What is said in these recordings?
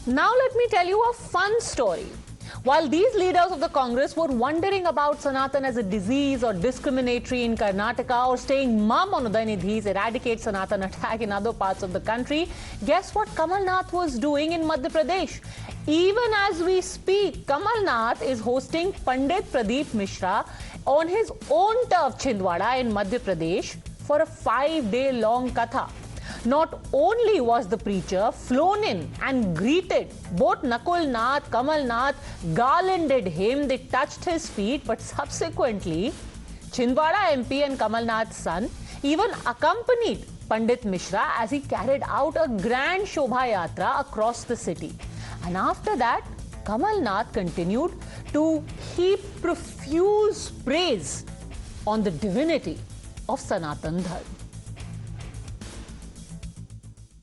Now let me tell you a fun story. While these leaders of the Congress were wondering about Sanatan as a disease or discriminatory in Karnataka or staying mum on Udhayanidhi's Eradicate Sanatan attack in other parts of the country, guess what Kamal Nath was doing in Madhya Pradesh? Even as we speak, Kamal Nath is hosting Pandit Pradeep Mishra on his own turf Chhindwara in Madhya Pradesh for a 5-day long katha. Not only was the preacher flown in and greeted, both Nakul Nath, Kamal Nath garlanded him, they touched his feet, but subsequently, Chhindwara MP and Kamal Nath's son even accompanied Pandit Mishra as he carried out a grand Shobha Yatra across the city. And after that, Kamal Nath continued to heap profuse praise on the divinity of Sanatan Dharma.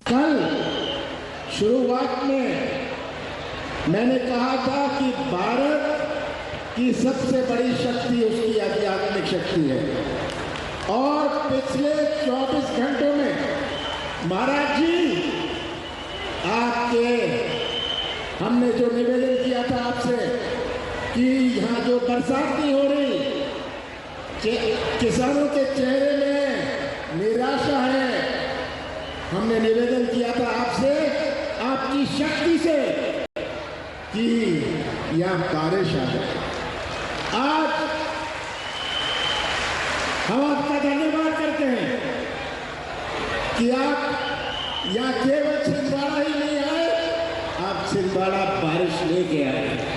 कल शुरुआत में मैंने कहा था कि भारत की सबसे बड़ी शक्ति उसकी आध्यात्मिक शक्ति है और पिछले 24 घंटों में महाराज जी आपके हमने जो निवेदन किया था आपसे कि यहाँ जो बरसात नहीं हो रही, किसानों के चेहरे में निराशा है, हमने निवेदन किया था आपसे, आपकी शक्ति से कि यह बारिश आ जाए। आज हम आपका धन्यवाद करते हैं कि आप यहाँ केवल छिंदवाड़ा ही नहीं आए, आप छिंदवाड़ा बारिश लेके आए।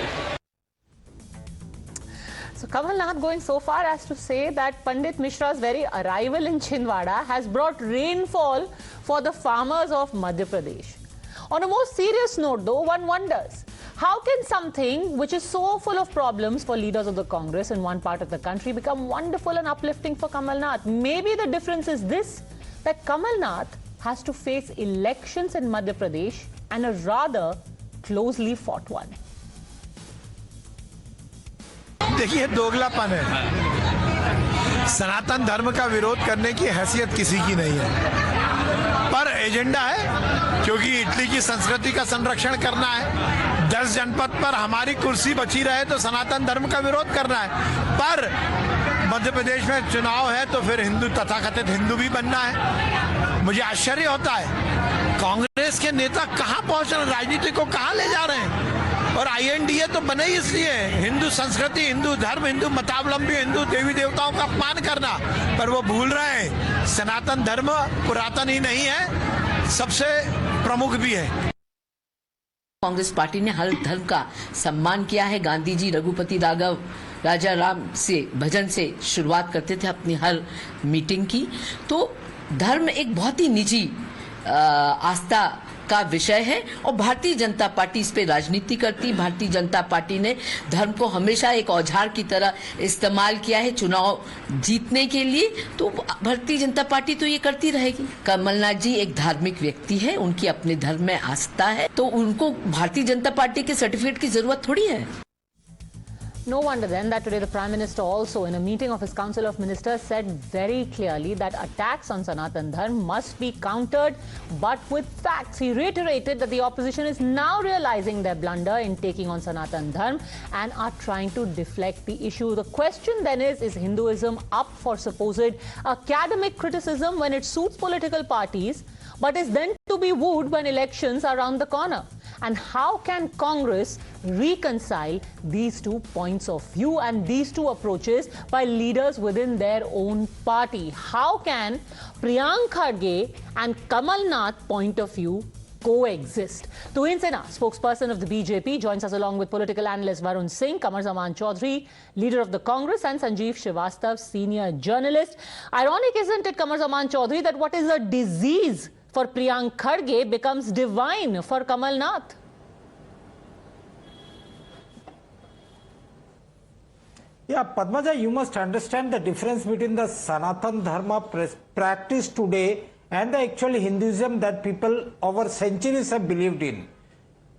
So Kamal Nath going so far as to say that Pandit Mishra's very arrival in Chhindwara has brought rainfall for the farmers of Madhya Pradesh. On a more serious note though, one wonders, how can something which is so full of problems for leaders of the Congress in one part of the country become wonderful and uplifting for Kamal Nath? Maybe the difference is this, that Kamal Nath has to face elections in Madhya Pradesh and a rather closely fought one. देखिए दोगलापन है। सनातन धर्म का विरोध करने की हैसियत किसी की नहीं है, पर एजेंडा है क्योंकि इटली की संस्कृति का संरक्षण करना है। 10 जनपद पर हमारी कुर्सी बची रहे तो सनातन धर्म का विरोध करना है, पर मध्य प्रदेश में चुनाव है तो फिर हिंदू तथाकथित हिंदू भी बनना है। मुझे आश्चर्य होता है कांग्रेस के नेता कहां पहुंच रहे, राजनीति को कहां ले जा रहे हैं। और आईएनडीए तो बने ही इसलिए, हिंदू संस्कृति, हिंदू धर्म, हिंदू मतावलंबी, हिंदू देवी देवताओं का अपमान करना, पर वो भूल रहे हैं सनातन धर्म पुरातन ही नहीं है, सबसे प्रमुख भी है। कांग्रेस पार्टी ने हर धर्म का सम्मान किया है। गांधी जी रघुपति राघव राजा राम से भजन से शुरुआत करते थे अपनी हर मीटिंग की। तो धर्म एक बहुत ही निजी आस्था का विषय है और भारतीय जनता पार्टी इस पे राजनीति करती। भारतीय जनता पार्टी ने धर्म को हमेशा एक औजार की तरह इस्तेमाल किया है चुनाव जीतने के लिए, तो भारतीय जनता पार्टी तो ये करती रहेगी। कमलनाथ जी एक धार्मिक व्यक्ति है, उनकी अपने धर्म में आस्था है, तो उनको भारतीय जनता पार्टी के सर्टिफिकेट की जरूरत थोड़ी है। No wonder then that today the Prime Minister also in a meeting of his Council of Ministers said very clearly that attacks on Sanatan Dharma must be countered but with facts. He reiterated that the opposition is now realizing their blunder in taking on Sanatan Dharma and are trying to deflect the issue. The question then is Hinduism up for supposed academic criticism when it suits political parties but is then to be wooed when elections are around the corner? And how can Congress reconcile these 2 points of view and these 2 approaches by leaders within their own party? How can Priyank Kharge and Kamal Nath point of view coexist? Tuhin Sinha, spokesperson of the BJP, joins us along with political analyst Varun Singh, Kamar Zaman Chaudhary, leader of the Congress, and Sanjeev Srivastav, senior journalist. Ironic, isn't it, Kamar Zaman Chaudhary, that what is a disease for Priyank Kharge becomes divine for Kamal Nath? Yeah, Padmaja, you must understand the difference between the Sanatan Dharma practice today and the actual Hinduism that people over centuries have believed in.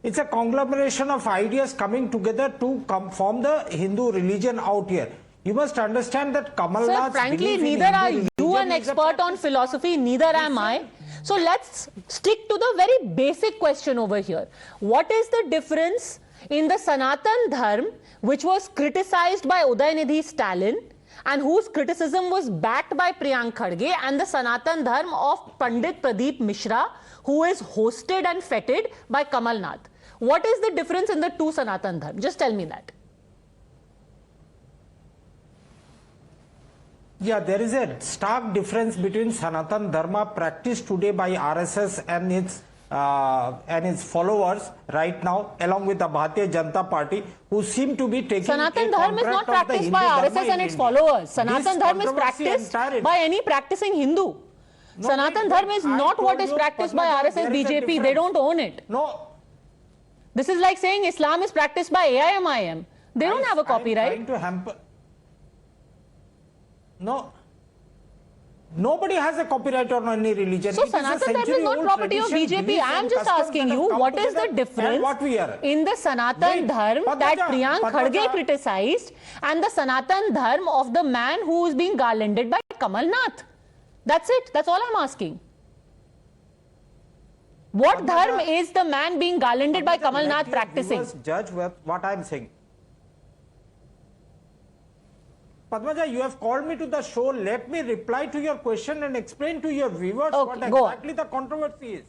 It's a conglomeration of ideas coming together to form the Hindu religion out here. You must understand that Kamal Nath. Sir, frankly, neither are you an expert on philosophy, neither am I. So let's stick to the very basic question over here. What is the difference in the Sanatan Dharma, which was criticized by Udhayanidhi Stalin and whose criticism was backed by Priyank Khadge, and the Sanatan Dharma of Pandit Pradeep Mishra, who is hosted and feted by Kamal Nath? What is the difference in the two Sanatan Dharma? Just tell me that. Yeah, there is a stark difference between Sanatan Dharma practiced today by RSS and its followers right now, along with the Bharatiya Janata Party, who seem to be taking Sanatan Dharma is not practiced by RSS and its followers. Sanatan Dharma is practiced by any practicing Hindu. No, Sanatan Dharma is not what is practiced by RSS, BJP. They don't own it. No. This is like saying Islam is practiced by AIMIM. They don't have a copyright. No. Nobody has a copyright on any religion. So Sanatan Dharma is not property of BJP. I am just asking you, what is the difference in the Sanatan Dharma that Priyank Khadge criticized and the Sanatan Dharma of the man who is being garlanded by Kamal Nath? That's it. That's all I'm asking. What dharma is the man being garlanded by Kamal Nath practicing? Judge what I'm saying. Padmaja, you have called me to the show. Let me reply to your question and explain to your viewers what exactly the controversy is.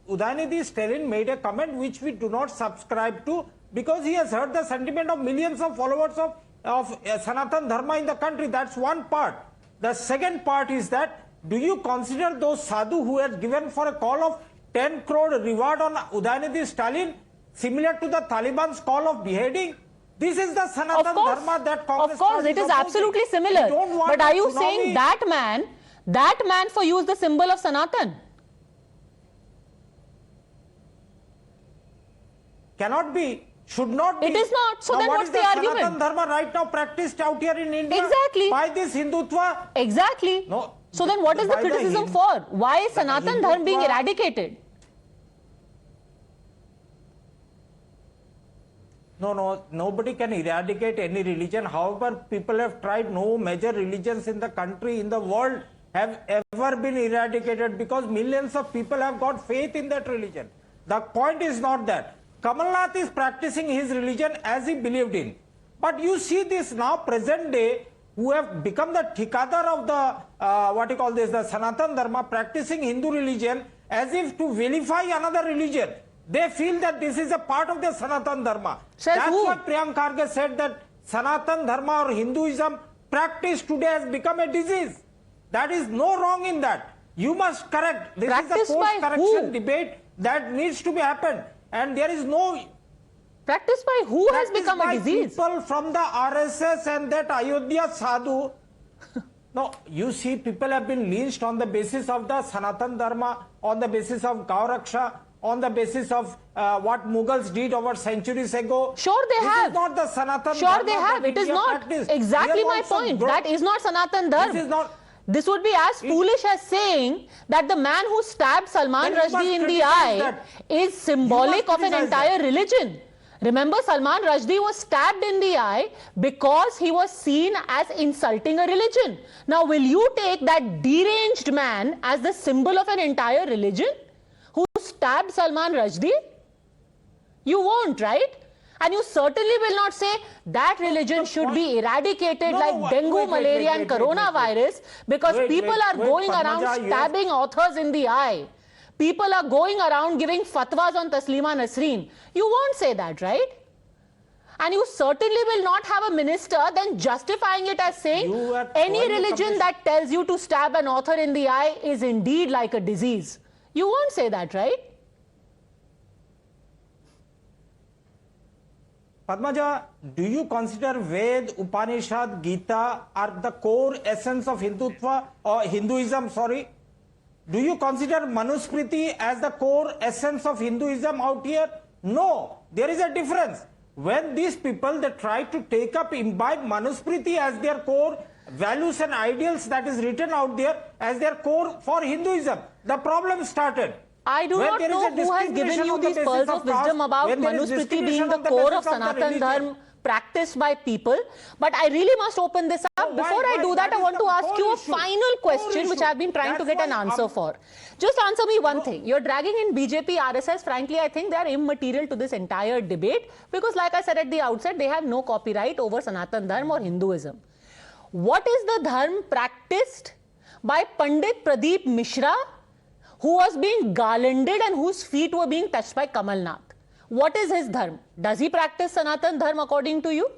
Udhayanidhi Stalin made a comment which we do not subscribe to, because he has hurt the sentiment of millions of followers of Sanatan Dharma in the country. That's one part. The second part is that, do you consider those sadhu who had given for a call of 10 crore reward on Udhayanidhi Stalin similar to the Taliban's call of beheading? This is the Sanatan Dharma that Congress. Of course, it is absolutely similar. But are you saying that man for you is the symbol of Sanatan? Cannot be, should not be. It is not. So now, then what's the argument? Sanatan Dharma right now practiced out here in India? Exactly. By this Hindutva? Exactly. No. So then what is the criticism for? Why is Sanatan Dharma being eradicated? No, nobody can eradicate any religion. However, people have tried. No major religions in the country, in the world, have ever been eradicated, because millions of people have got faith in that religion. The point is not that. Kamal Nath is practicing his religion as he believed in. But you see this now, present day, who have become the Thikadar of the, the Sanatan Dharma, practicing Hindu religion as if to vilify another religion. They feel that this is a part of the Sanatan Dharma. That's why Priyank Khadge said that Sanatan Dharma or Hinduism practiced today has become a disease. That is no wrong in that. You must correct. This is a course-correction debate that needs to be happened. And there is no... Practiced by who has become a disease? People from the RSS and that Ayodhya Sadhu. No, you see, people have been lynched on the basis of the Sanatan Dharma, on the basis of Gauraksha, on the basis of what Mughals did over centuries ago. Sure, they have. This is not the Sanatan Dharma. Sure, they have. It is not. Exactly my point. That is not Sanatan Dharma. This is not. This would be as foolish as saying that the man who stabbed Salman Rushdie in the eye is symbolic of an entire religion. Remember, Salman Rushdie was stabbed in the eye because he was seen as insulting a religion. Now, will you take that deranged man as the symbol of an entire religion who stabbed Salman Rushdie? You won't, right? And you certainly will not say that religion should be eradicated like dengue, malaria and coronavirus, because people are going around stabbing authors in the eye. People are going around giving fatwas on Taslima Nasreen. You won't say that, right? And you certainly will not have a minister then justifying it as saying any religion that tells you to stab an author in the eye is indeed like a disease. You won't say that, right? Padmaja, do you consider Ved, Upanishad, Gita are the core essence of Hindutva or Hinduism, sorry? Do you consider Manusmriti as the core essence of Hinduism out here? No, there is a difference. When these people, they try to take up, imbibe Manusmriti as their core values and ideals that is written out there as their core for Hinduism, the problem started. I do not know who has given you these pearls of wisdom about Manusmriti being the core of Sanatan Dharma practiced by people. But I really must open this up. Before I do that, I want to ask you a final question, which I've been trying to get an answer for. Just answer me one thing. You're dragging in BJP, RSS. Frankly, I think they are immaterial to this entire debate because, like I said at the outset, they have no copyright over Sanatan Dharma or Hinduism. What is the dharma practiced by Pandit Pradeep Mishra, who was being garlanded and whose feet were being touched by Kamal Nath? What is his dharma? Does he practice Sanatan Dharma according to you?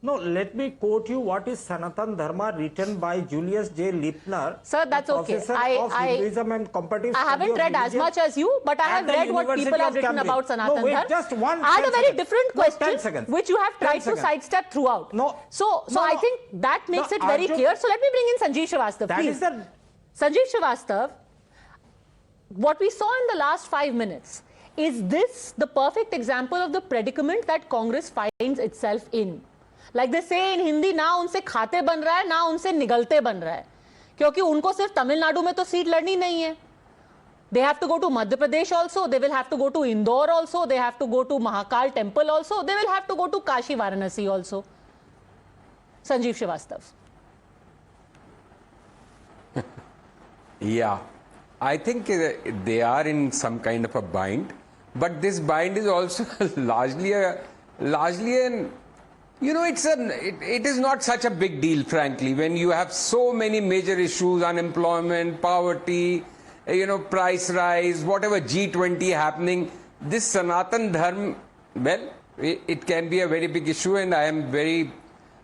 No, let me quote you what is Sanatan Dharma written by Julius J. Lipner. Sir, that's okay. Hinduism and comparative I haven't read as much as you, but I have read what people have written about Sanatan Dharma. Just one. I had a very different question, which you have tried to sidestep throughout. So I think that makes it very clear. So let me bring in Sanjeev Srivastava, please. Sanjeev Srivastava, what we saw in the last 5 minutes, is this the perfect example of the predicament that Congress finds itself in? Like they say in Hindi, ना उनसे खाते बन रहा है, ना उनसे निगलते बन रहा है, क्योंकि उनको सिर्फ तमिलनाडु में तो सीट लड़नी नहीं है. They have to go to Madhya Pradesh also. They will have to go to Indore also. They have to go to Mahakal Temple also. They will have to go to Kashi Varanasi also. Sanjeev Srivastava. Yeah, I think they are in some kind of a bind, but this bind is also largely an, you know, it is not such a big deal, frankly, when you have so many major issues: unemployment, poverty, you know, price rise, whatever, G20 happening. This Sanatan Dharma, well, it can be a very big issue, and I am very,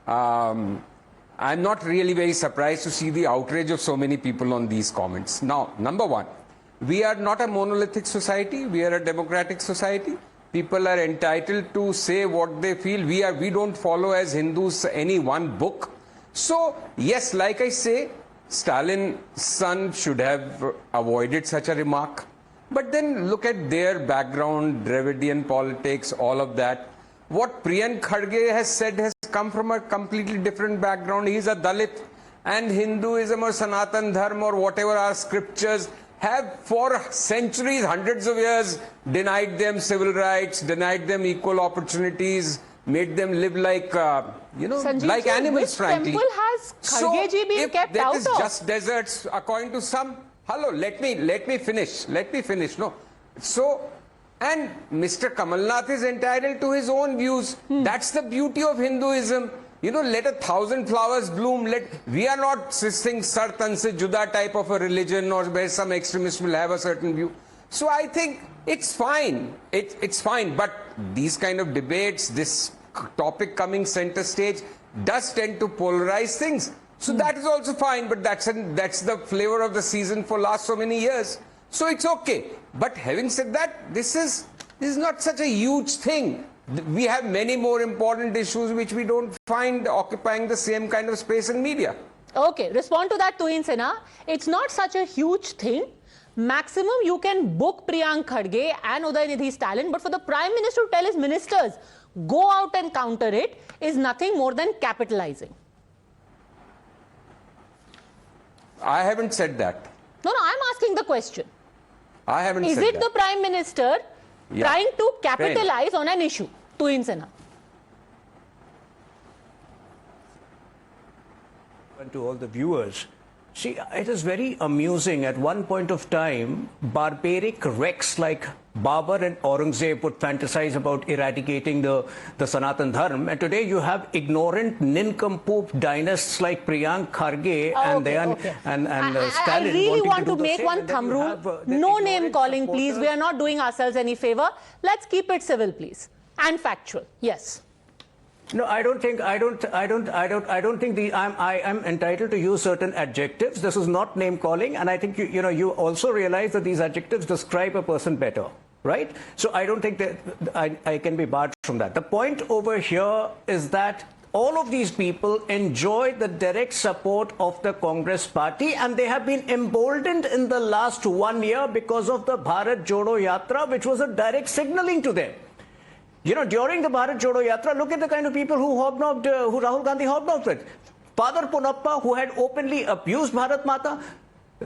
I'm not really very surprised to see the outrage of so many people on these comments. Now, number one, we are not a monolithic society. We are a democratic society. People are entitled to say what they feel. We don't follow as Hindus any one book. So, yes, like I say, Stalin's son should have avoided such a remark. But then look at their background, Dravidian politics, all of that. What Priyank Kharge has said has come from a completely different background. He's a Dalit, and Hinduism or Sanatan Dharma or whatever our scriptures have for centuries, hundreds of years, denied them civil rights, denied them equal opportunities, made them live like, you know, Sanjeev like animals, frankly. Which temple has Kharge ji been kept out of? So, if that is just deserts, according to some, hello, let me finish, no. So, and Mr. Kamal Nath is entitled to his own views. That's the beauty of Hinduism. You know, let 1,000 flowers bloom. We are not saying Sartan se Juda type of a religion or where some extremists will have a certain view. So I think it's fine. It's fine. But these kind of debates, this topic coming center stage, does tend to polarize things. So that is also fine. But that's the flavor of the season for last so many years. So it's okay. But having said that, this is not such a huge thing. We have many more important issues which we don't find occupying the same kind of space in media. Okay, respond to that, Tuhin Sinha. It's not such a huge thing. Maximum you can book Priyank Kharge and Udhayanidhi Stalin, but for the Prime Minister to tell his ministers, go out and counter it, is nothing more than capitalizing. I haven't said that. No, I'm asking the question. I haven't said that. Is it the Prime Minister trying to capitalize on an issue? Tuhin Sinha. And to all the viewers, see, it is very amusing. At one point of time, barbaric wrecks like Babur and Aurangzeb would fantasize about eradicating the Sanatan Dharma, and today you have ignorant, nincompoop dynasts like Priyank Kharge and Stalin. I really want to do the make same, one and then thumb you rule. have, the No name ignorant calling, please. We are not doing ourselves any favor. Let's keep it civil, please, and factual. Yes. No, I don't think I'm entitled to use certain adjectives. This is not name calling, and I think you also realize that these adjectives describe a person better, right? So I don't think that I can be barred from that. The point over here is that all of these people enjoy the direct support of the Congress party, and they have been emboldened in the last 1 year because of the Bharat Jodo Yatra, which was a direct signaling to them. You know, during the Bharat Jodo Yatra, look at the kind of people who Rahul Gandhi hobnobbed with. Father Punappa, who had openly abused Bharat Mata,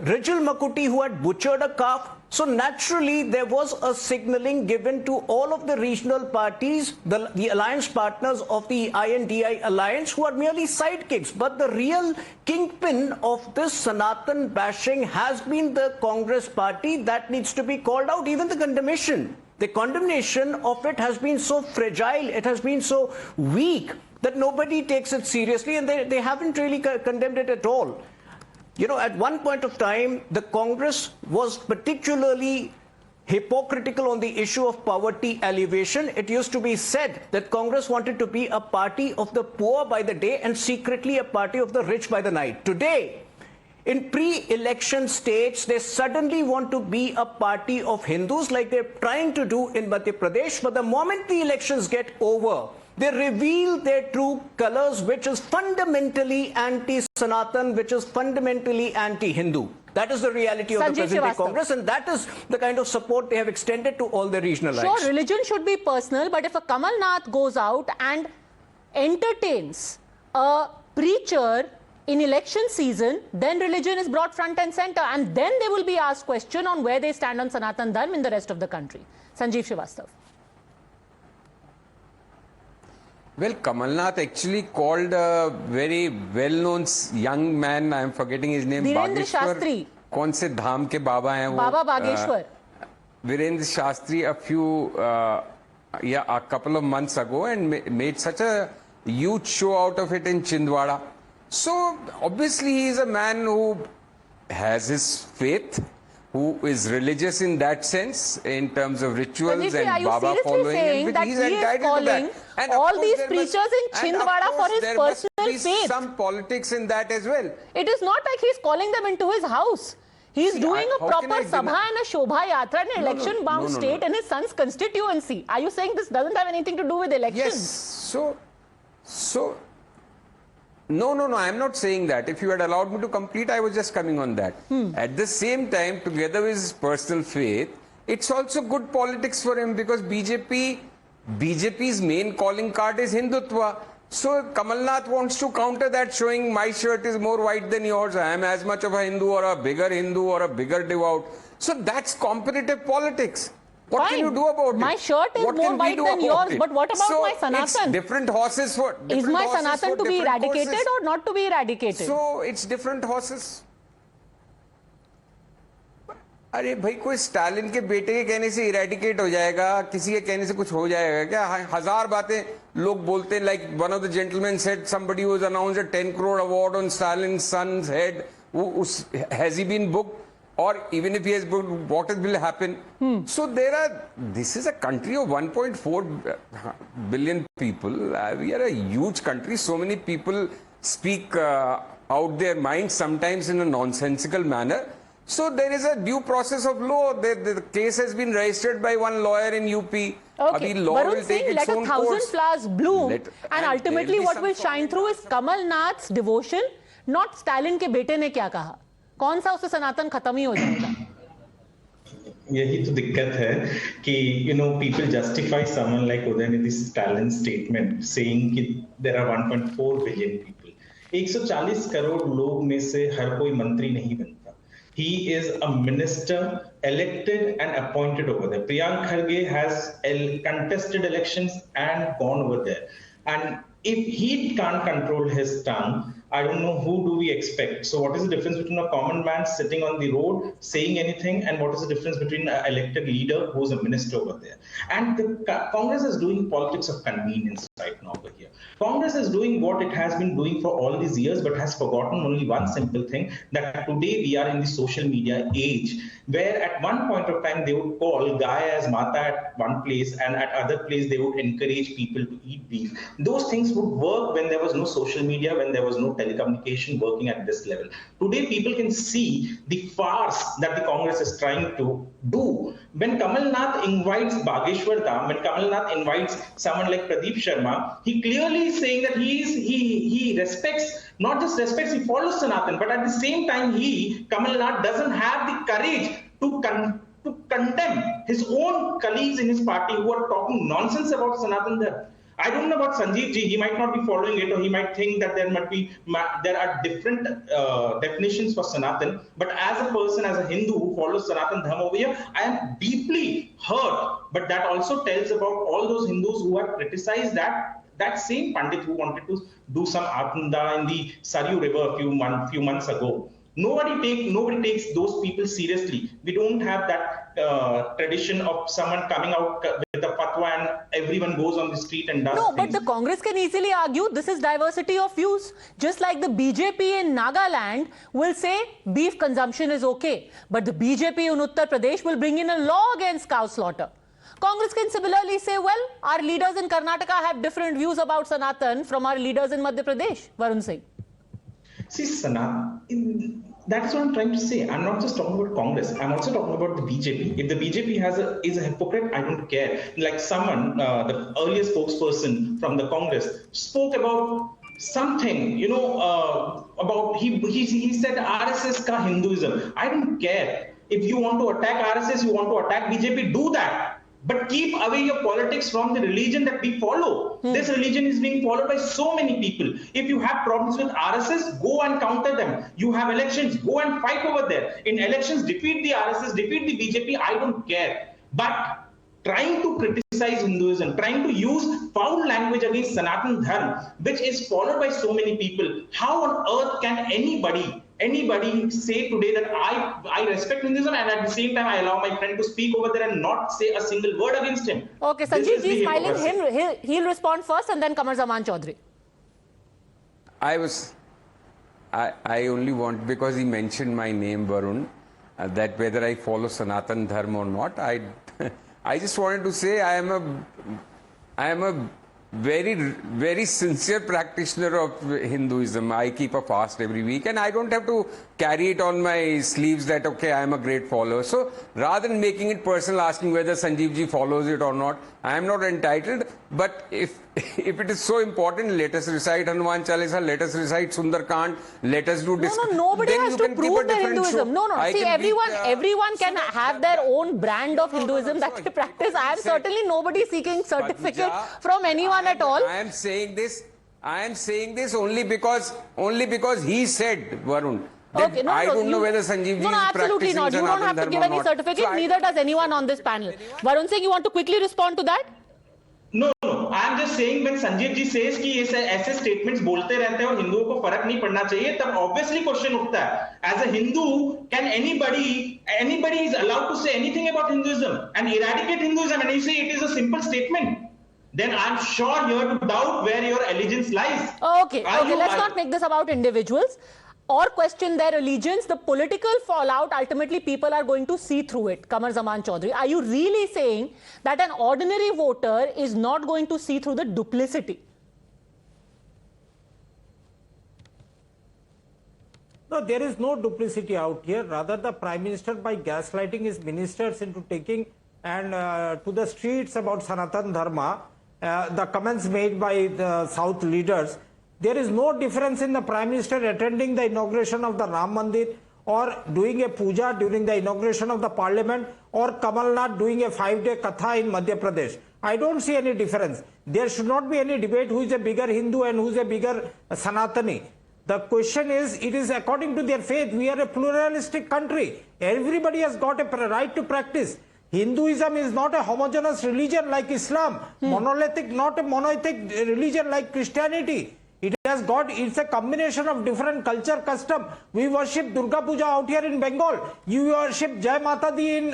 Rijal Makuti who had butchered a calf. So naturally, there was a signaling given to all of the regional parties, the alliance partners of the INDI alliance, who are merely sidekicks. But the real kingpin of this Sanatan bashing has been the Congress party. That needs to be called out. Even the condemnation of it has been so fragile, it has been so weak that nobody takes it seriously, and they haven't really condemned it at all. You know, at one point of time, the Congress was particularly hypocritical on the issue of poverty alleviation. It used to be said that Congress wanted to be a party of the poor by the day and secretly a party of the rich by the night. Today, in pre-election states, they suddenly want to be a party of Hindus like they're trying to do in Madhya Pradesh. But the moment the elections get over, they reveal their true colors, which is fundamentally anti-Sanatan, which is fundamentally anti-Hindu. That is the reality of the present-day Congress, and that is the kind of support they have extended to all their regional allies. Sure, religion should be personal, but if a Kamal Nath goes out and entertains a preacher in election season, then religion is brought front and center, and then they will be asked question on where they stand on Sanatan Dharma in the rest of the country. Sanjeev Srivastava. Well, Kamal Nath actually called a very well-known young man, I am forgetting his name, Virendra Shastri. कौन से धाम के बाबा हैं वो? Baba Bageshwar. Virendra Shastri a couple of months ago, and made such a huge show out of it in Chhindwara. So obviously he is a man who has his faith, who is religious in that sense, in terms of rituals and Baba following, and he's entitled to that. And all these preachers in Chhindwara for his personal faith. Some politics in that as well. It is not like he's calling them into his house. He's doing a proper sabha and a shobha yatra in an election-bound state in his son's constituency. Are you saying this doesn't have anything to do with elections? Yes. No, I am not saying that. If you had allowed me to complete, I was just coming on that. At the same time, together with his personal faith, it's also good politics for him, because BJP's main calling card is Hindutva. So Kamal Nath wants to counter that, showing my shirt is more white than yours. I am as much of a Hindu or a bigger devout. So that's competitive politics. What can you do about it? My shirt is more white than yours, but what about my Sanatan? It's different horses for different Is my Sanatan to be eradicated or not to be eradicated? So it's different horses. अरे भाई, कोई Stalin के बेटे के कहने से eradicate हो जाएगा, किसी के कहने से कुछ हो जाएगा क्या? हजार बातें लोग बोलते हैं. Like one of the gentlemen said, somebody was announced a 10 crore award on Stalin's son's head. Has he been booked? Or even if he has booked, what will happen? So this is a country of 1.4 billion people. We are a huge country. So many people speak out their minds, sometimes in a nonsensical manner. So there is a due process of law. The case has been registered by one lawyer in UP. Okay, Varun Singh, let 1,000 flowers bloom. And ultimately what will shine through is Kamal Nath's devotion, not Stalin के बेटे ने क्या कहा. कौन सा उससे सनातन खत्म ही हो जाएगा? यही तो दिक्कत है कि people justify someone like Udhayanidhi Stalin's statement saying कि there are 1.4 billion people. 140 crore लोग में से हर कोई मंत्री नहीं बनता. He is a minister elected and appointed over there. Priyank Kharge has contested elections and gone over there. And if he can't control his tongue, I don't know who do we expect. So what is the difference between a common man sitting on the road saying anything, and what is the difference between an elected leader who's a minister over there? And the Congress is doing politics of convenience right now over here. Congress is doing what it has been doing for all these years, but has forgotten only one simple thing, that today we are in the social media age, where at one point of time they would call Gaya as Mata at one place, and at other place they would encourage people to eat beef. Those things would work when there was no social media, when there was no telecommunication working at this level. Today people can see the farce that the Congress is trying to do. When Kamal Nath invites Bageshwar Dham, when Kamal Nath invites someone like Pradeep Sharma, he clearly is saying that he respects, not just respects, he follows Sanatan, but at the same time Kamal Nath doesn't have the courage to condemn his own colleagues in his party who are talking nonsense about Sanatan Dharma. I don't know about Sanjeev ji. He might not be following it, or he might think that there are different definitions for Sanatan. But as a person, as a Hindu who follows Sanatan Dharma over here, I am deeply hurt. But that also tells about all those Hindus who have criticized that same Pandit who wanted to do some Atmanda in the Saryu River a few months ago. Nobody takes those people seriously. We don't have that tradition of someone coming out with a fatwa and everyone goes on the street and does No, things. but the Congress can easily argue this is diversity of views. Just like the BJP in Nagaland will say beef consumption is okay, but the BJP in Uttar Pradesh will bring in a law against cow slaughter. Congress can similarly say, well, our leaders in Karnataka have different views about Sanatan from our leaders in Madhya Pradesh. Varun Singh. See, Sanatan, that is what I'm trying to say. I'm not just talking about Congress. I'm also talking about the BJP. If the BJP is a hypocrite, I don't care. Like someone, the earlier spokesperson from the Congress, spoke about something, about he said RSS ka Hinduism. I don't care. If you want to attack RSS, you want to attack BJP, do that. But keep away your politics from the religion that we follow. This religion is being followed by so many people. If you have problems with RSS, go and counter them. You have elections, go and fight over there. In elections, defeat the RSS, defeat the BJP, I don't care. But trying to criticize Hinduism, trying to use foul language against Sanatan Dharma, which is followed by so many people, how on earth can anybody say today that I respect Hinduism and at the same time I allow my friend to speak over there and not say a single word against him? Okay, Sanjeev ji is smiling. He'll respond first and then Qamar Zaman Chaudhary. I only want, because he mentioned my name, Varun, that whether I follow Sanatan Dharma or not, I just wanted to say I am a very, very sincere practitioner of Hinduism. I keep a fast every week and I don't have to carry it on my sleeves that, okay, I am a great follower. So rather than making it personal, asking whether Sanjeev ji follows it or not, I am not entitled. But if it is so important, let us recite Hanuman Chalisa, let us recite Sundarkand, let us do this. No, nobody has to prove their Hinduism. No. See, everyone can have their own brand of Hinduism that they practice. I am certainly nobody seeking certificate from anyone at all. I am saying this only because he said, Varun. Okay, I don't know whether Sanjeev ji is absolutely not. You don't have to give any certificate, neither does anyone on this panel. Varun Singh, you want to quickly respond to that? No. I am just saying when Sanjeev ji says कि ऐसे statements बोलते रहते हैं और हिंदुओं को फर्क नहीं पड़ना चाहिए, तब obviously question उठता है. As a Hindu, can anybody is allowed to say anything about Hinduism and eradicate Hinduism, and you say it is a simple statement? Then I'm sure you have to doubt where your allegiance lies. Okay, let's not make this about individuals or question their allegiance. The political fallout, ultimately people are going to see through it. Qamar Zaman Chaudhary, are you really saying that an ordinary voter is not going to see through the duplicity? No, there is no duplicity out here. Rather, the Prime Minister, by gaslighting his ministers into taking and to the streets about Sanatan Dharma, the comments made by the South leaders, there is no difference in the Prime Minister attending the inauguration of the Ram Mandir or doing a puja during the inauguration of the Parliament or Kamal Nath doing a 5-day katha in Madhya Pradesh. I don't see any difference. There should not be any debate who is a bigger Hindu and who is a bigger Sanatani. The question is, it is according to their faith. We are a pluralistic country. Everybody has got a right to practice. Hinduism is not a homogeneous religion like Islam, monolithic, not a monotheistic religion like Christianity. It's a combination of different culture, custom. We worship Durga Puja out here in Bengal. You worship Jai Mata Di in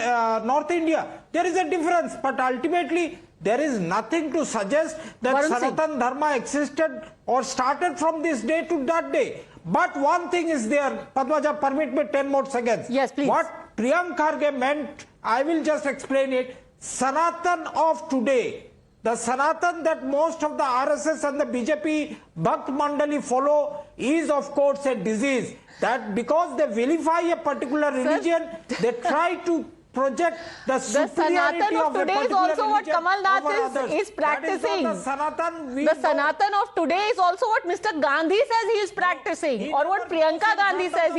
North India. There is a difference, but ultimately there is nothing to suggest that Sanatan Dharma existed or started from this day to that day. But one thing is there, Padmaja, permit me 10 more seconds. Yes, please. What Priyank Kharge meant, I will just explain it. Sanatan of today, the Sanatan that most of the RSS and the BJP Bhakt Mandali follow is of course a disease. That because they vilify a particular religion, they try to project the superiority of a particular religion. The Sanatan of today is also what Kamal Nath is practicing. The Sanatan of today is also what Mr. Gandhi says he is practicing, or what Priyanka Gandhi says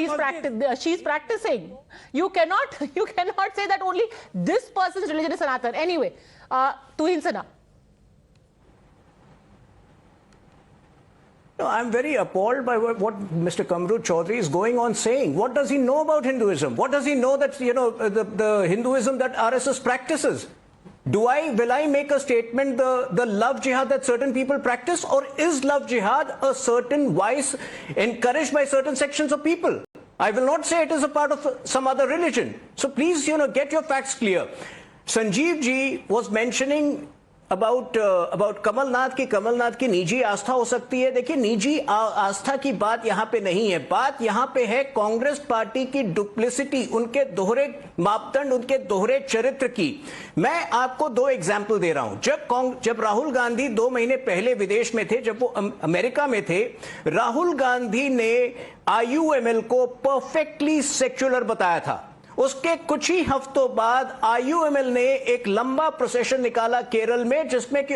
she's practicing. You cannot say that only this person's religion is Sanatan. Anyway, Tuhin Sana. No, I'm very appalled by what Mr. Kamru Chaudhary is going on saying. What does he know about Hinduism? What does he know that, the Hinduism that RSS practices? Will I make a statement, the love jihad that certain people practice, or is love jihad a certain vice encouraged by certain sections of people? I will not say it is a part of some other religion. So please, get your facts clear. Sanjeev ji was mentioning about Kamal Nath की निजी आस्था हो सकती है. देखिए, निजी आस्था की बात यहाँ पे नहीं है. बात यहाँ पे है कांग्रेस पार्टी की डुप्लिसिटी, उनके दोहरे मापदंड, उनके दोहरे चरित्र की. मैं आपको दो एग्जाम्पल दे रहा हूं. जब राहुल गांधी 2 महीने पहले विदेश में थे, जब वो अमेरिका में थे, राहुल गांधी ने IUML को परफेक्टली सेक्युलर बताया था. उसके कुछ ही हफ्तों बाद IUML ने एक लंबा प्रोसेशन निकाला केरल में, जिसमें कि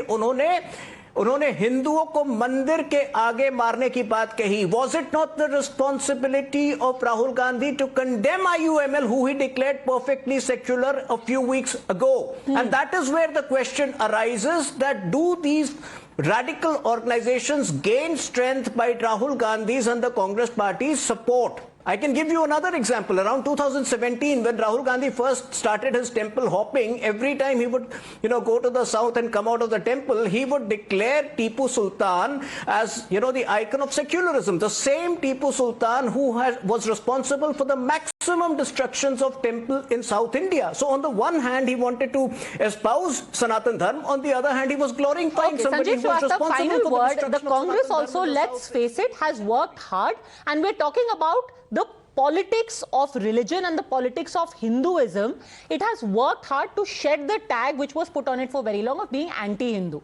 उन्होंने हिंदुओं को मंदिर के आगे मारने की बात कही. Was it not the responsibility of Rahul Gandhi to condemn IUML, who he declared perfectly secular a few weeks ago? And that is where the question arises, that do these radical organizations gain strength by Rahul Gandhi's and the Congress party's support? I can give you another example. Around 2017, when Rahul Gandhi first started his temple hopping, every time he would, go to the south and come out of the temple, he would declare Tipu Sultan as, the icon of secularism. The same Tipu Sultan who was responsible for the maximum destructions of temple in South India. So on the one hand, he wanted to espouse Sanatan Dharma. On the other hand, he was glorifying somebody who was responsible final for word. the The Congress also, let's face it, has worked hard, and we're talking about the politics of religion and the politics of Hinduism. It has worked hard to shed the tag which was put on it for very long of being anti-Hindu.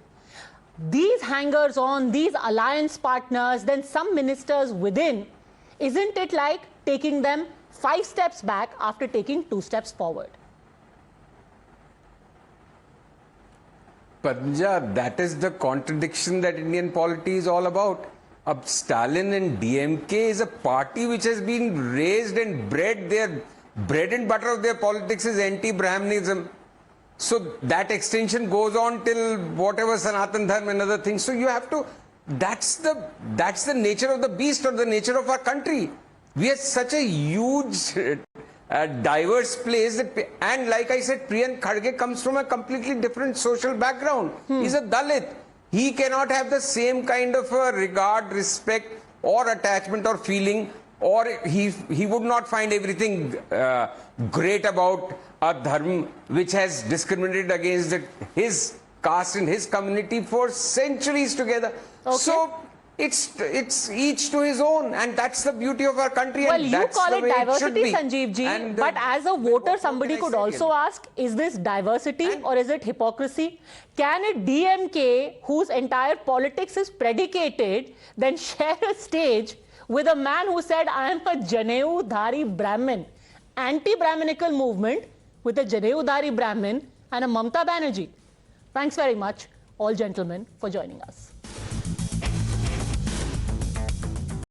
These hangers on, these alliance partners, then some ministers within, isn't it like taking them 5 steps back after taking 2 steps forward? Padmaja, that is the contradiction that Indian polity is all about. Stalin and DMK is a party which has been raised and bred. Their bread and butter of their politics is anti-Brahmanism. So that extension goes on till whatever Sanatan Dharma and other things. So you have to, that's the nature of the beast, or the nature of our country. We are such a huge, diverse place that, and like I said, Priyank Kharge comes from a completely different social background. He's a Dalit. He cannot have the same kind of regard, respect, or attachment or feeling, or he would not find everything great about a dharma which has discriminated against his caste and his community for centuries together. Okay. So it's each to his own, and that's the beauty of our country. Well, and you that's call the it way diversity, it should be. Sanjeev ji, And, but as a voter, somebody could also ask, is this diversity or is it hypocrisy? Can a DMK, whose entire politics is predicated, then share a stage with a man who said, I am a Janeudhari Brahmin, anti-Brahminical movement with a Janeudhari Brahmin and a Mamata Banerjee? Thanks very much, all gentlemen, for joining us.